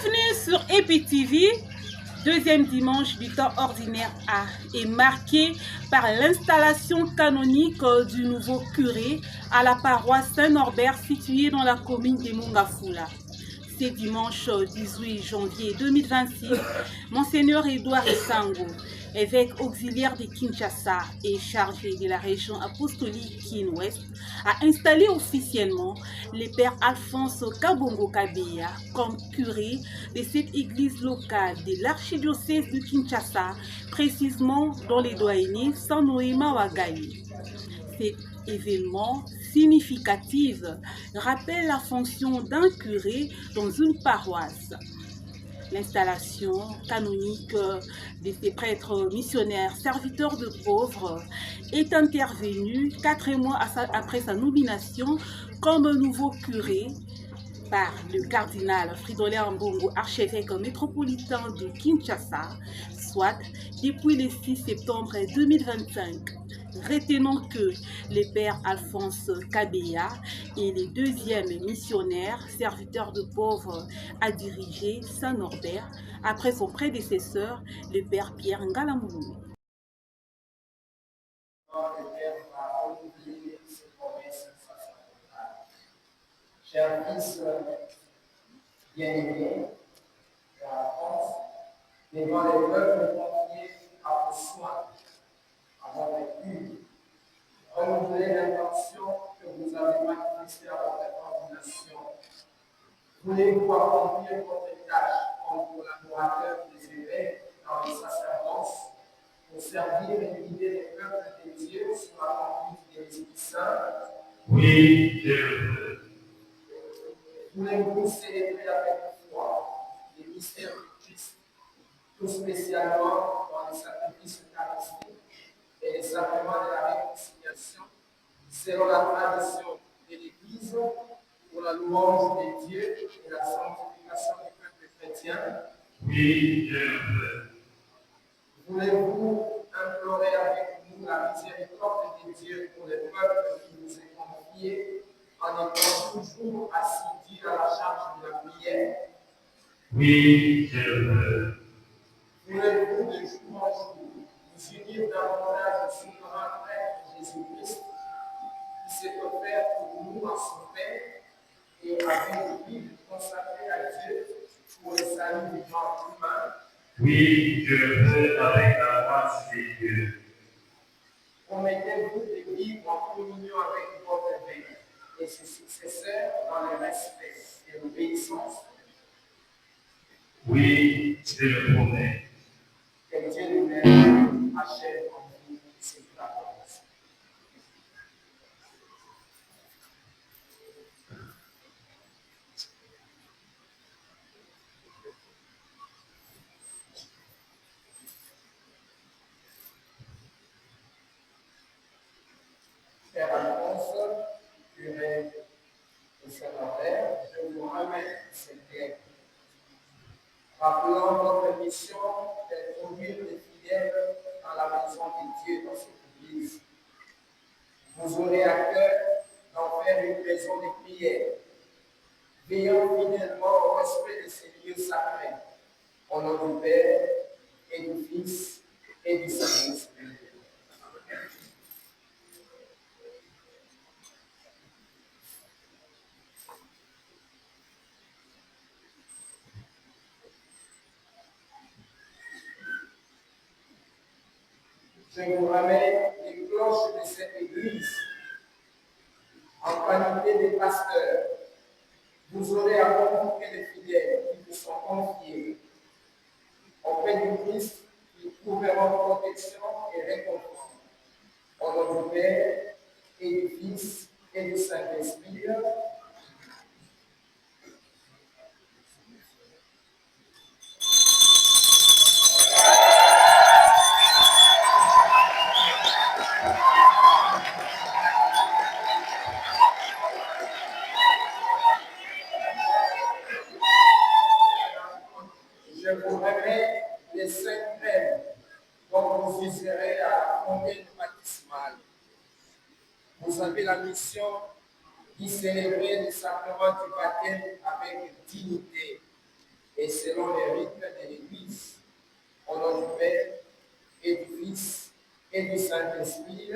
Bienvenue sur EPTV. Deuxième dimanche du temps ordinaire A est marqué par l'installation canonique du nouveau curé à la paroisse Saint-Norbert située dans la commune de Mongafula. C'est dimanche 18 janvier 2026, Monseigneur Edouard Isango, évêque auxiliaire de Kinshasa et chargé de la région apostolique Kin-Ouest, a installé officiellement le père Alphonse Kabongo Kabeya comme curé de cette église locale de l'archidiocèse de Kinshasa, précisément dans les doyennés Sanoema Wagayi. Cet événement significatif rappelle la fonction d'un curé dans une paroisse. L'installation canonique de ces prêtres missionnaires serviteurs de pauvres est intervenue 4 mois après sa nomination comme nouveau curé par le cardinal Fridolin Mbongo, archevêque métropolitain de Kinshasa, soit depuis le 6 septembre 2025. Retenons que le père Alphonse Kabeya est le deuxième missionnaire serviteur de pauvres à diriger Saint-Norbert après son prédécesseur, le père Pierre Ngalamoulou. Chers fils bien-aimés de la France, devant les peuples confiés à vos soins, avons vécu, renouveler l'intention que vous avez manifestée à votre ordination. Voulez-vous accomplir votre tâche comme collaborateur des évêques dans le sacerdoce pour servir et guider les peuples de Dieu sous la conduite de l'Esprit Saint? Oui, je le veux. Voulez-vous célébrer avec foi les mystères du Christ, tout spécialement dans les sacrifices eucharistiques et les sacrements de la réconciliation, selon la tradition de l'Église, pour la louange de Dieu et la sanctification du peuple chrétien? Oui, je le veux. Voulez-vous implorer avec nous la miséricorde de Dieu pour les peuples qui nous est confié, en étant toujours assidus à la charge de la prière? Oui, je le veux. Voulez-vous de jour en jour nous unir davantage au souverain prêtre Jésus-Christ, qui s'est offert pour nous en son Père et avec lui consacré à Dieu pour le salut du genre humain? Oui, je le veux avec la grâce de Dieu. Promettez-vous de vivre en communion avec votre évêque et ses successeurs dans le respect et l'obéissance? Oui, je le promets. Que Dieu lui-même achève en vous cette promesse. Père Alphonse, curé de Saint-Norbert, je vous remets cette lettre, rappelant votre mission d'introduire les fidèles dans la maison de Dieu dans cette église. Vous aurez à cœur d'en faire une maison de prière, veillant fidèlement au respect de ces lieux sacrés, au nom du Père et du Fils et du Saint-Esprit. Je vous ramène les cloches de cette église en qualité de pasteur. Vous aurez à convoquer les fidèles qui vous sont confiés auprès du Christ qui trouveront protection et réconfort. Au nom du Père et du Fils et du Saint-Esprit. Je vous remets les 5 crèmes dont vous userez à la fontaine baptismale. Vous avez la mission d'y célébrer le sacrement du baptême avec dignité et selon les rythmes de l'Église. Au nom du Père et du Fils et du Saint-Esprit.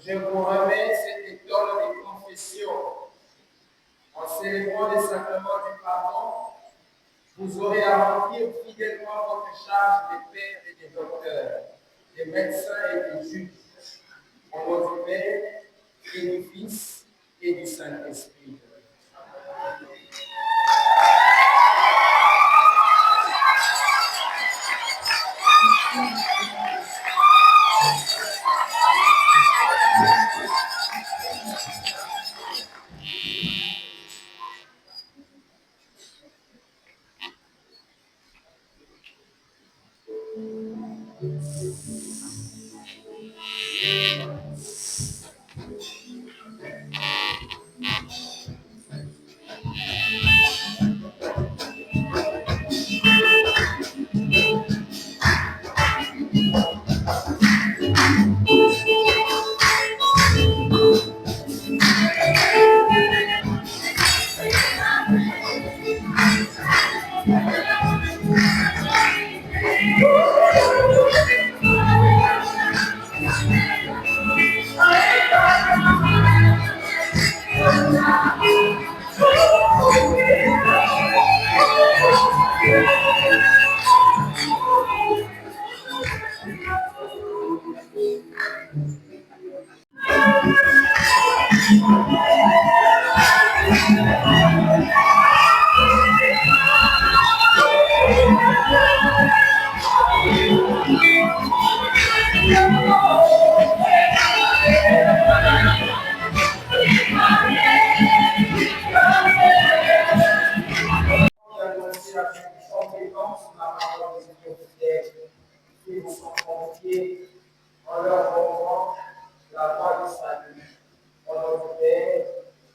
Je vous remets cette école de confession. En célébrant les sacrements du pardon, vous aurez à remplir fidèlement votre charge de père et de docteur, de médecins et de juges. Au nom du Père et du Fils et du Saint-Esprit. En leur montrant la voie du salut, au nom du Père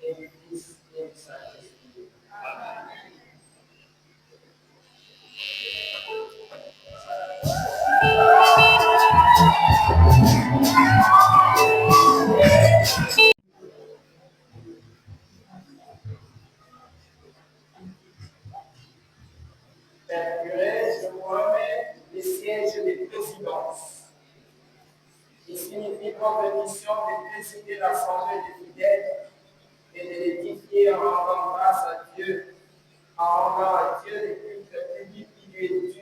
et du Fils et du Saint-Esprit. Père curé, je vous remets les sièges de présidence. Il signifie votre mission de présider l'Assemblée des fidèles et de l'édifier en rendant grâce à Dieu, en rendant à Dieu les cultes publics qui lui est dû,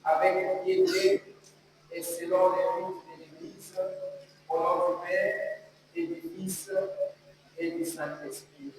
avec piété et selon les rites de l'Église, au nom du Père et du Fils et du Saint-Esprit.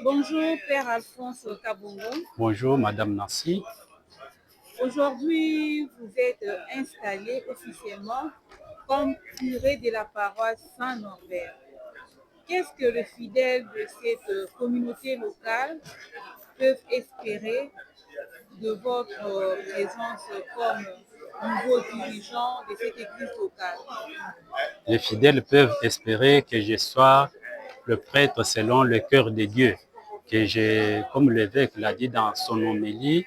Bonjour, Père Alphonse Kabongo. Bonjour, Madame Nancy. Aujourd'hui, vous êtes installé officiellement comme curé de la paroisse Saint-Norbert. Qu'est-ce que les fidèles de cette communauté locale peuvent espérer de votre présence comme nouveau dirigeant de cette église locale? Les fidèles peuvent espérer que je sois le prêtre selon le cœur de Dieu, comme l'évêque l'a dit dans son homélie,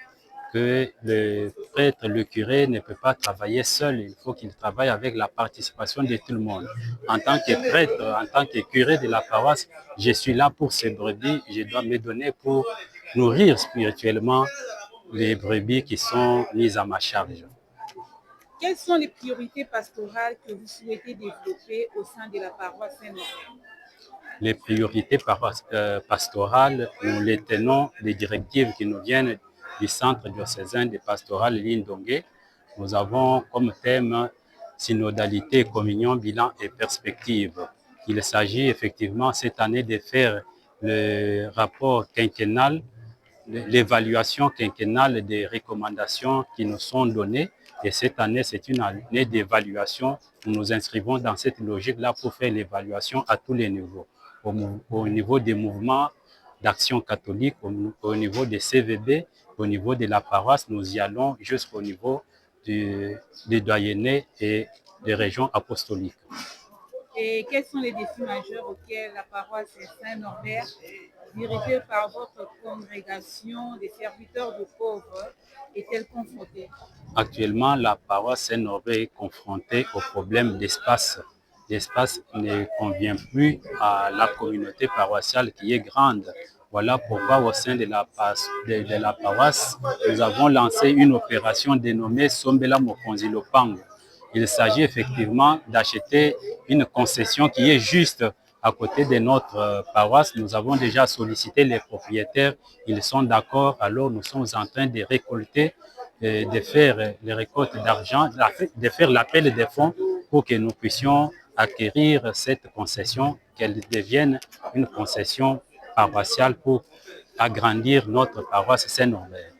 que le prêtre, le curé ne peut pas travailler seul, il faut qu'il travaille avec la participation de tout le monde. En tant que prêtre, en tant que curé de la paroisse, je suis là pour ces brebis, je dois me donner pour nourrir spirituellement les brebis qui sont mises à ma charge. Quelles sont les priorités pastorales que vous souhaitez développer au sein de la paroisse Saint-Norbert? Les priorités pastorales, nous les tenons des directives qui nous viennent du centre diocésain de pastoral Lindongue. Nous avons comme thème synodalité, communion, bilan et perspective. Il s'agit effectivement cette année de faire le rapport quinquennal, l'évaluation quinquennale des recommandations qui nous sont données. Et cette année, c'est une année d'évaluation. Nous nous inscrivons dans cette logique-là pour faire l'évaluation à tous les niveaux. Au niveau des mouvements d'action catholique, au niveau des CVB, au niveau de la paroisse, nous y allons jusqu'au niveau des doyennés et des régions apostoliques. Et quels sont les défis majeurs auxquels la paroisse Saint-Norbert, dirigée par votre congrégation des serviteurs de pauvres, est-elle confrontée? Actuellement, la paroisse Saint-Norbert est confrontée au problème d'espace. L'espace ne convient plus à la communauté paroissiale qui est grande. Voilà pourquoi au sein de la paroisse, nous avons lancé une opération dénommée Sombela Mokonzi Lopango. Il s'agit effectivement d'acheter une concession qui est juste à côté de notre paroisse. Nous avons déjà sollicité les propriétaires, ils sont d'accord, alors nous sommes en train de récolter, de faire les récoltes d'argent, de faire l'appel des fonds pour que nous puissions acquérir cette concession, qu'elle devienne une concession paroissiale pour agrandir notre paroisse Saint-Norbert.